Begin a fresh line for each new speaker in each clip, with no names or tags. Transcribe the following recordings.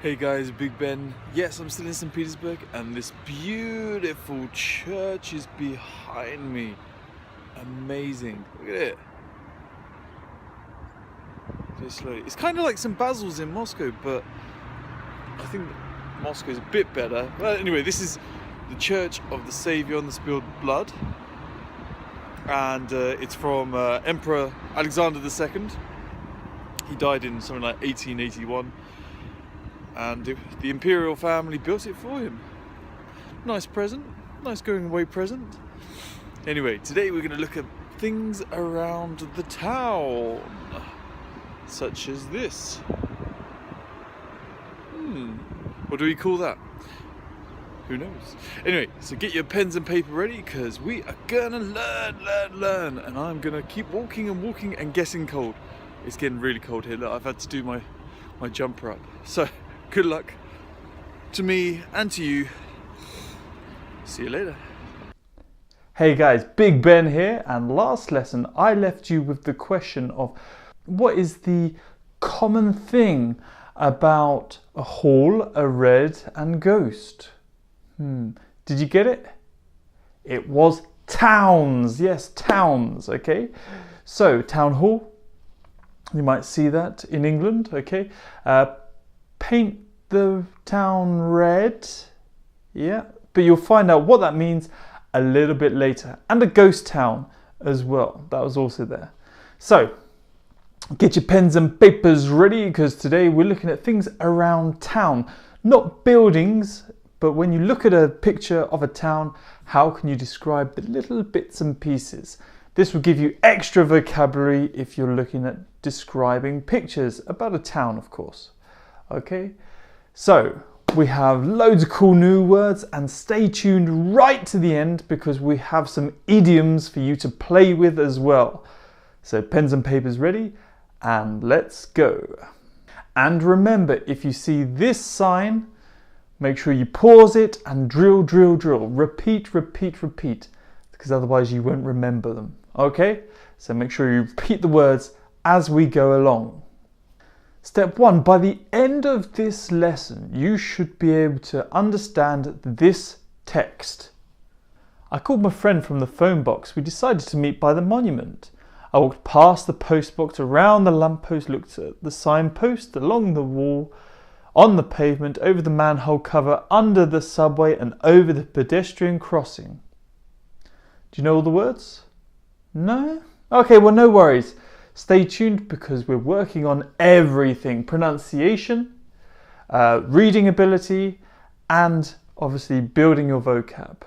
Hey guys, Big Ben. Yes, I'm still in St. Petersburg and this beautiful church is behind me. Amazing. Look at it. Just slowly. It's kind of like St. Basil's in Moscow, but I think Moscow is a bit better. Well, anyway, this is the Church of the Saviour on the Spilled Blood. And it's from Emperor Alexander II. He died in something like 1881. And the imperial family built it for him. Nice present, nice going away present. Anyway, today we're going to look at things around the town, such as this. What do we call that? Who knows? Anyway, so get your pens and paper ready because we are gonna learn, and I'm gonna keep walking and getting cold. It's getting really cold here. Look, I've had to do my jumper up. So, good luck to me and to you. See you later.
Hey guys, Big Ben here, and last lesson I left you with the question of what is the common thing about a hall, a red and ghost? Did you get it? It was towns. Yes, towns, okay? So, town hall, you might see that in England, okay? Paint the town red, yeah, but you'll find out what that means a little bit later. And a ghost town as well, that was also there. So, get your pens and papers ready because today we're looking at things around town, not buildings, but when you look at a picture of a town, how can you describe the little bits and pieces? This will give you extra vocabulary if you're looking at describing pictures about a town, of course. Okay, so we have loads of cool new words, and stay tuned right to the end because we have some idioms for you to play with as well. So pens and papers ready, and let's go. And remember, if you see this sign, make sure you pause it and drill. Repeat, because otherwise you won't remember them. Okay? So make sure you repeat the words as we go along. Step 1, by the end of this lesson, you should be able to understand this text. I called my friend from the phone box. We decided to meet by the monument. I walked past the post box, around the lamppost, looked at the signpost, along the wall, on the pavement, over the manhole cover, under the subway and over the pedestrian crossing. Do you know all the words? No? Okay, well, no worries. Stay tuned because we're working on everything. Pronunciation, reading ability, and obviously building your vocab.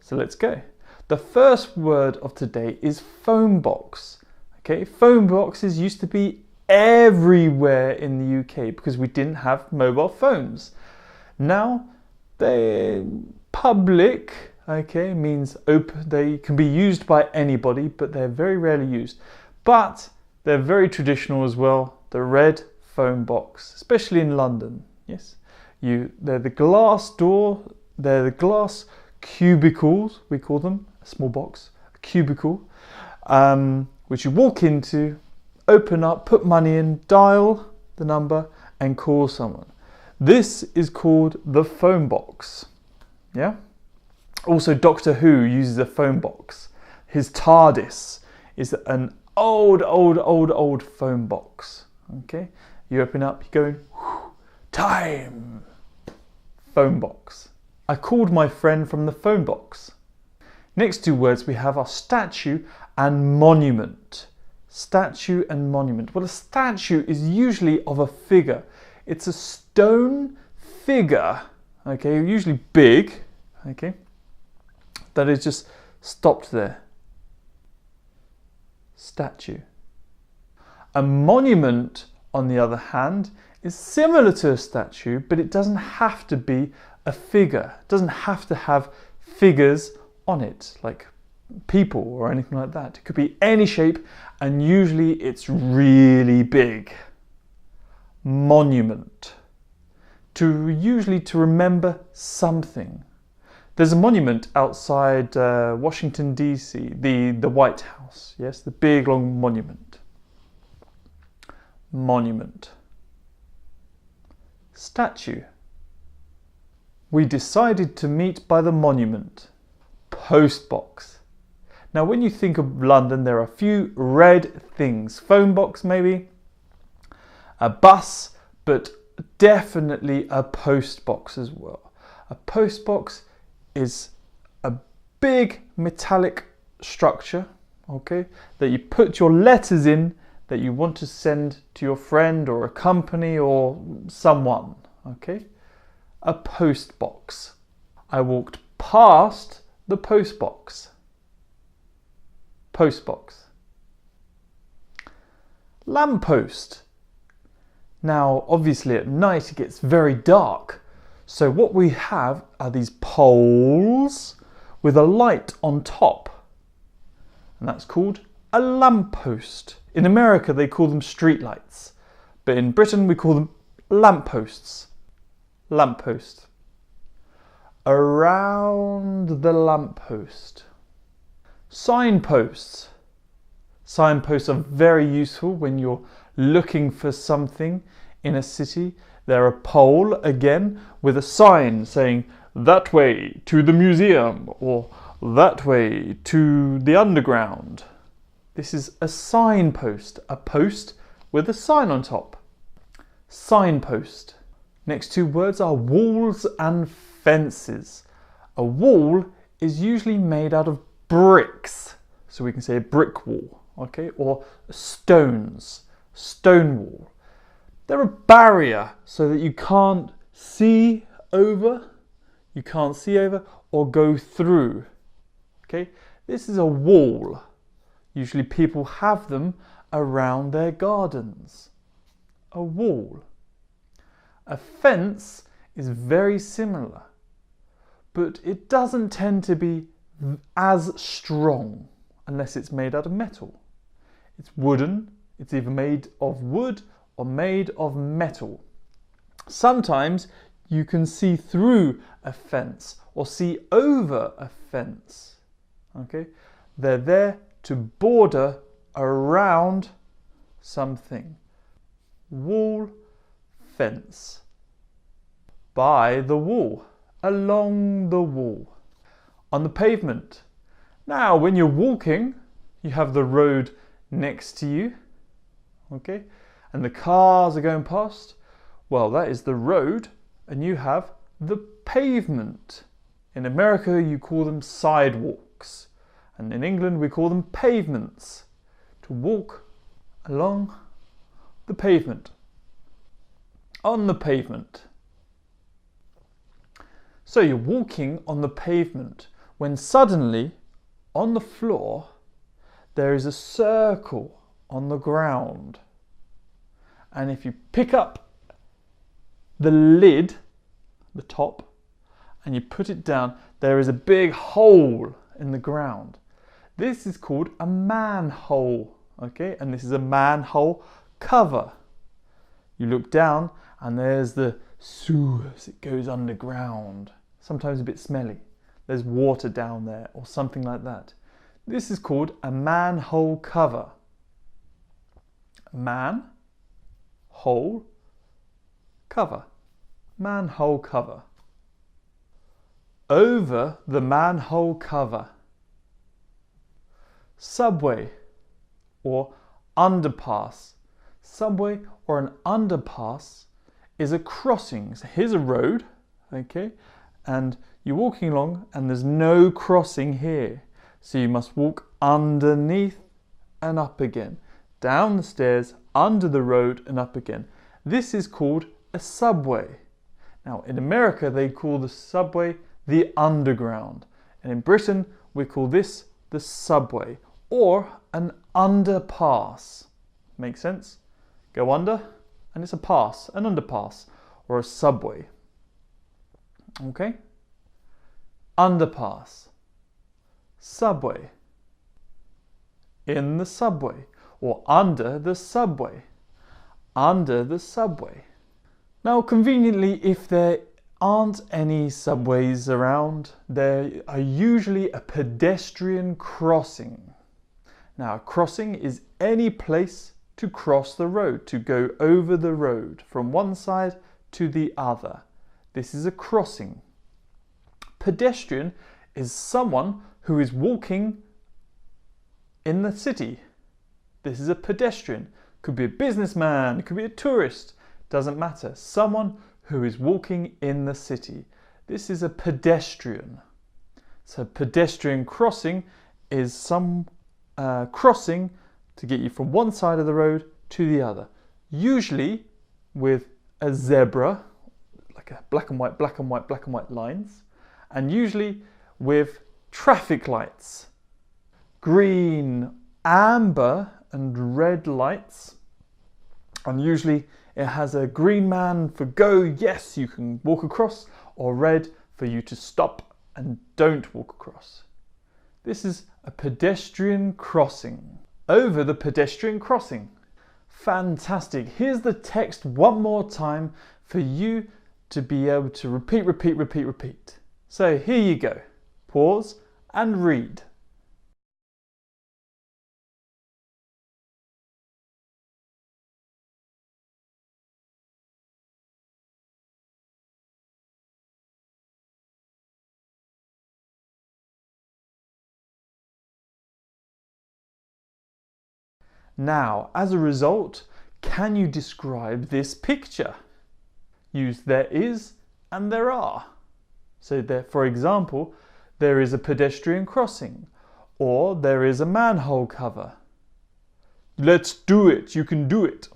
So let's go. The first word of today is phone box. Okay, phone boxes used to be everywhere in the UK because we didn't have mobile phones. Now they're public, okay, means open. They can be used by anybody, but they're very rarely used. But they're very traditional as well. The red phone box, especially in London. Yes, they're the glass door. They're the glass cubicles. We call them a small box, a cubicle, which you walk into, open up, put money in, dial the number and call someone. This is called the phone box. Yeah. Also, Doctor Who uses a phone box. His TARDIS is an old phone box. Okay. You open up, you're going, time. Phone box. I called my friend from the phone box. Next two words we have are statue and monument. Statue and monument. Well, a statue is usually of a figure. It's a stone figure, okay, usually big, okay, that is just stopped there. Statue. A monument, on the other hand, is similar to a statue, but it doesn't have to be a figure. It doesn't have to have figures on it, like people or anything like that. It could be any shape, and usually it's really big. Monument. Usually to remember something. There's a monument outside Washington DC, the White House. Yes, the big long monument. Monument. statue. We decided to meet by the monument. Postbox. Now when you think of London, there are a few red things. Phone box maybe, a bus, but definitely a post box as well. A post box is a big metallic structure, okay, that you put your letters in that you want to send to your friend or a company or someone, okay? A post box. I walked past the post box. Post box. Lamppost. Now, obviously at night it gets very dark. So what we have are these poles with a light on top. And that's called a lamppost. In America they call them streetlights. But in Britain we call them lampposts. Lamppost. Around the lamppost. Signposts. Signposts are very useful when you're looking for something in a city. They're a pole, again, with a sign saying, that way to the museum, or that way to the underground. This is a signpost, a post with a sign on top. Signpost. Next two words are walls and fences. A wall is usually made out of bricks, so we can say a brick wall, okay, or stones, stone wall. They're a barrier so that you can't see over, or go through, okay. This is a wall. Usually people have them around their gardens. A wall. A fence is very similar, but it doesn't tend to be as strong unless it's made out of metal. It's wooden, it's either made of wood or made of metal. Sometimes you can see through a fence or see over a fence. Okay? They're there to border around something. Wall, fence. By the wall, along the wall. On the pavement. Now, when you're walking, you have the road next to you, okay? And the cars are going past. Well, that is the road, and you have the pavement. In America, you call them sidewalks, and in England, we call them pavements. To walk along the pavement. On the pavement. So you're walking on the pavement when suddenly on the floor there is a circle on the ground. And if you pick up the lid, the top, and you put it down, there is a big hole in the ground. This is called a manhole, okay? And this is a manhole cover. You look down and there's the sewers, it goes underground. Sometimes a bit smelly. There's water down there or something like that. This is called a manhole cover. Man, hole, cover. Manhole cover. Over the manhole cover. Subway or underpass. Subway or an underpass is a crossing. So here's a road, okay, and you're walking along and there's no crossing here. So you must walk underneath and up again, down the stairs, under the road and up again. This is called a subway. Now in America they call the subway the underground, and in Britain we call this the subway or an underpass. Make sense? Go under and it's a pass, an underpass or a subway. Okay? Underpass. Subway. In the subway or under the subway. Under the subway. Now conveniently, if there aren't any subways around, there are usually a pedestrian crossing. Now a crossing is any place to cross the road, to go over the road from one side to the other. This is a crossing. Pedestrian is someone who is walking in the city. This is a pedestrian. Could be a businessman, could be a tourist, doesn't matter. Someone who is walking in the city. This is a pedestrian. So pedestrian crossing is some crossing to get you from one side of the road to the other. Usually with a zebra, like a black and white, black and white, black and white lines, and usually with traffic lights. Green, amber and red lights, and usually it has a green man for go, yes, you can walk across, or red for you to stop and don't walk across. This is a pedestrian crossing. Over the pedestrian crossing. Fantastic. Here's the text one more time for you to be able to repeat. So here you go. Pause and read. Now, as a result, can you describe this picture? Use there is and there are. So there, for example, there is a pedestrian crossing, or there is a manhole cover. Let's do it, you can do it.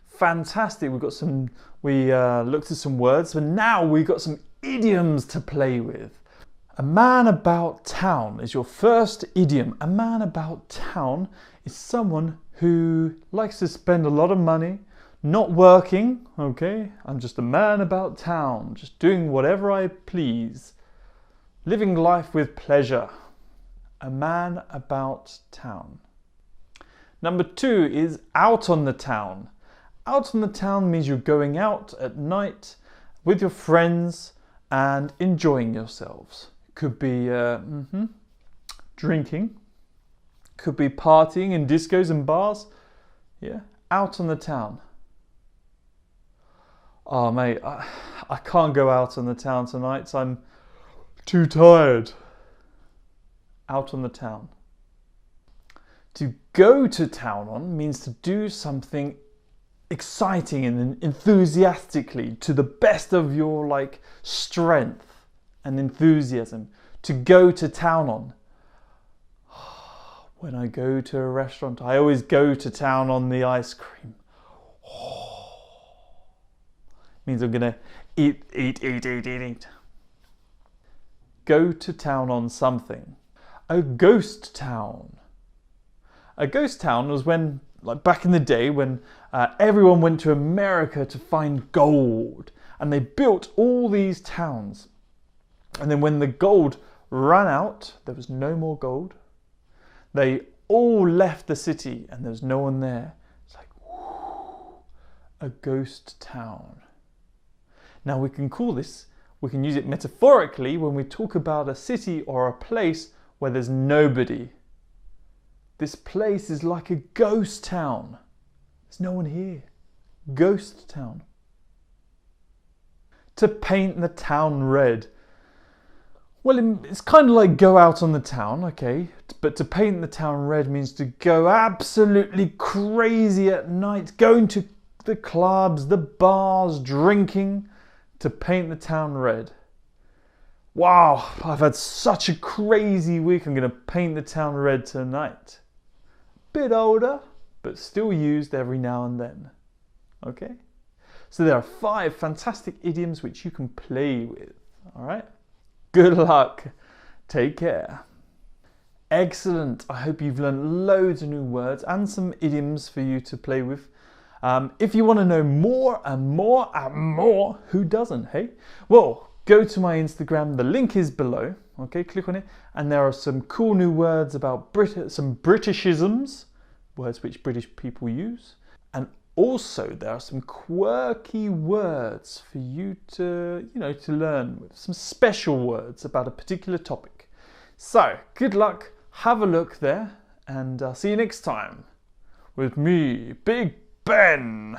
Fantastic, we looked at some words, but now we've got some idioms to play with. A man about town is your first idiom. A man about town is someone who likes to spend a lot of money, not working, okay? I'm just a man about town, just doing whatever I please, living life with pleasure. A man about town. Number 2 is out on the town. Out on the town means you're going out at night with your friends and enjoying yourselves. Could be drinking, could be partying in discos and bars. Yeah, out on the town. Oh mate, I can't go out on the town tonight, so I'm too tired. Out on the town. To go to town on means to do something exciting and enthusiastically to the best of your strength and enthusiasm. To go to town on. When I go to a restaurant, I always go to town on the ice cream. Means I'm gonna eat. Go to town on something. A ghost town. A ghost town was when, back in the day, when everyone went to America to find gold, and they built all these towns. And then when the gold ran out, there was no more gold. They all left the city and there was no one there. It's like, whoo, a ghost town. Now we can use it metaphorically when we talk about a city or a place where there's nobody. This place is like a ghost town. There's no one here. Ghost town. To paint the town red. Well, it's kind of like go out on the town, okay? But to paint the town red means to go absolutely crazy at night, going to the clubs, the bars, drinking, to paint the town red. Wow, I've had such a crazy week, I'm going to paint the town red tonight. Bit older, but still used every now and then, okay? So there are 5 fantastic idioms which you can play with, all right? Good luck. Take care. Excellent. I hope you've learned loads of new words and some idioms for you to play with. If you want to know more and more and more, who doesn't, hey? Well, go to my Instagram. The link is below. Okay, click on it. And there are some cool new words about some Britishisms, words which British people use. And also, there are some quirky words for you to learn with, some special words about a particular topic. So, good luck, have a look there, and I'll see you next time. with me, Big Ben.